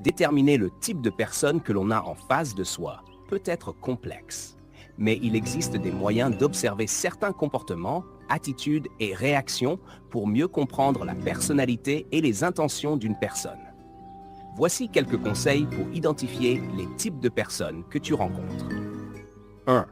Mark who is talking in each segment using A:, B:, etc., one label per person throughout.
A: Déterminer le type de personne que l'on a en face de soi peut être complexe, mais il existe des moyens d'observer certains comportements, attitudes et réactions pour mieux comprendre la personnalité et les intentions d'une personne. Voici quelques conseils pour identifier les types de personnes que tu rencontres. 1.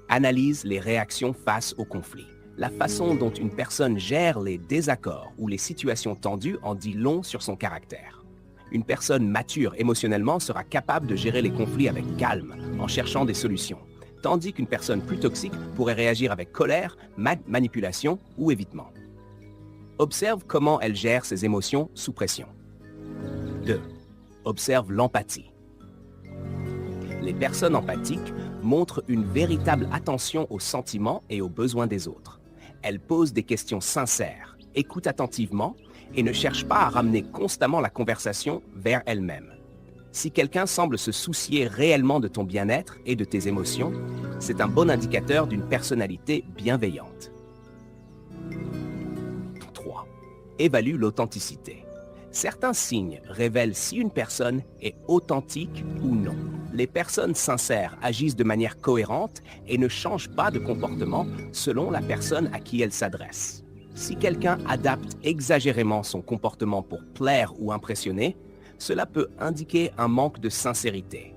A: Analyse les réactions face au conflit. La façon dont une personne gère les désaccords ou les situations tendues en dit long sur son caractère. Une personne mature émotionnellement sera capable de gérer les conflits avec calme, en cherchant des solutions, tandis qu'une personne plus toxique pourrait réagir avec colère, manipulation ou évitement. Observe comment elle gère ses émotions sous pression. 2. Observe l'empathie. Les personnes empathiques montrent une véritable attention aux sentiments et aux besoins des autres. Elles posent des questions sincères, écoutent attentivement et ne cherchent pas à ramener constamment la conversation vers elles-mêmes. Si quelqu'un semble se soucier réellement de ton bien-être et de tes émotions, c'est un bon indicateur d'une personnalité bienveillante. 3. Évalue l'authenticité. Certains signes révèlent si une personne est authentique ou non. Les personnes sincères agissent de manière cohérente et ne changent pas de comportement selon la personne à qui elles s'adressent. Si quelqu'un adapte exagérément son comportement pour plaire ou impressionner, cela peut indiquer un manque de sincérité.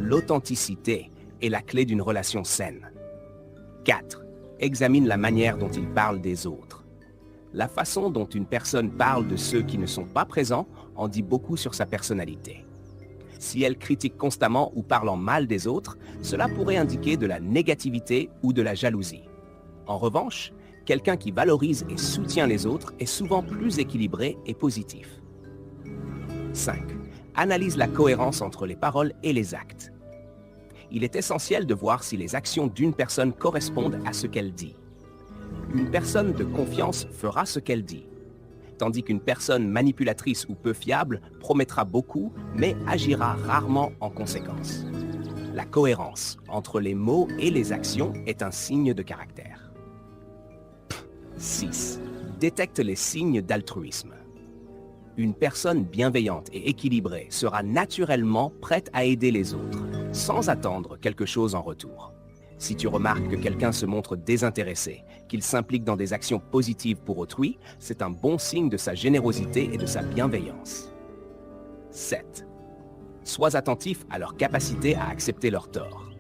A: L'authenticité est la clé d'une relation saine. 4. Examine la manière dont il parle des autres. La façon dont une personne parle de ceux qui ne sont pas présents en dit beaucoup sur sa personnalité. Si elle critique constamment ou parle en mal des autres, cela pourrait indiquer de la négativité ou de la jalousie. En revanche, quelqu'un qui valorise et soutient les autres est souvent plus équilibré et positif. 5. Analyse la cohérence entre les paroles et les actes. Il est essentiel de voir si les actions d'une personne correspondent à ce qu'elle dit. Une personne de confiance fera ce qu'elle dit, tandis qu'une personne manipulatrice ou peu fiable promettra beaucoup, mais agira rarement en conséquence. La cohérence entre les mots et les actions est un signe de caractère. 6. Détecte les signes d'altruisme. Une personne bienveillante et équilibrée sera naturellement prête à aider les autres, sans attendre quelque chose en retour. Si tu remarques que quelqu'un se montre désintéressé, qu'il s'implique dans des actions positives pour autrui, c'est un bon signe de sa générosité et de sa bienveillance. 7. Sois attentif à leur capacité à accepter leurs torts.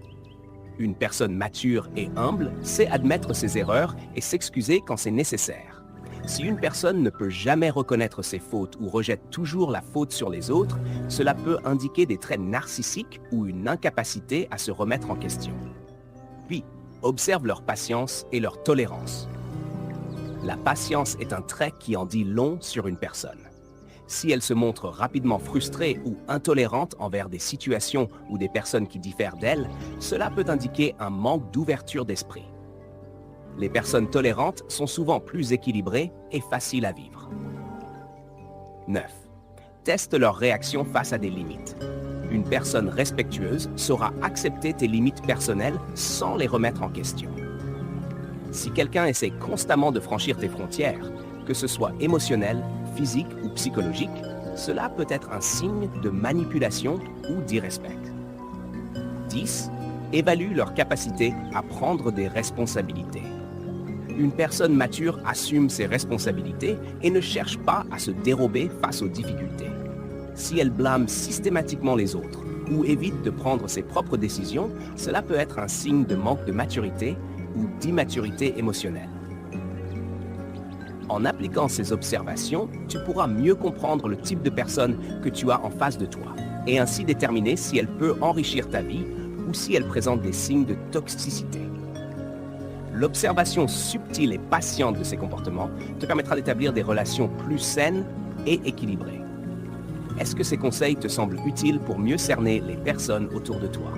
A: Une personne mature et humble sait admettre ses erreurs et s'excuser quand c'est nécessaire. Si une personne ne peut jamais reconnaître ses fautes ou rejette toujours la faute sur les autres, cela peut indiquer des traits narcissiques ou une incapacité à se remettre en question. Puis, observe leur patience et leur tolérance. La patience est un trait qui en dit long sur une personne. Si elle se montre rapidement frustrée ou intolérante envers des situations ou des personnes qui diffèrent d'elle, cela peut indiquer un manque d'ouverture d'esprit. Les personnes tolérantes sont souvent plus équilibrées et faciles à vivre. 9. Teste leur réaction face à des limites. Une personne respectueuse saura accepter tes limites personnelles sans les remettre en question. Si quelqu'un essaie constamment de franchir tes frontières, que ce soit émotionnel, physique ou psychologique, cela peut être un signe de manipulation ou d'irrespect. 10. Évalue leur capacité à prendre des responsabilités. Une personne mature assume ses responsabilités et ne cherche pas à se dérober face aux difficultés. Si elle blâme systématiquement les autres ou évite de prendre ses propres décisions, cela peut être un signe de manque de maturité ou d'immaturité émotionnelle. En appliquant ces observations, tu pourras mieux comprendre le type de personne que tu as en face de toi et ainsi déterminer si elle peut enrichir ta vie ou si elle présente des signes de toxicité. L'observation subtile et patiente de ces comportements te permettra d'établir des relations plus saines et équilibrées. Est-ce que ces conseils te semblent utiles pour mieux cerner les personnes autour de toi?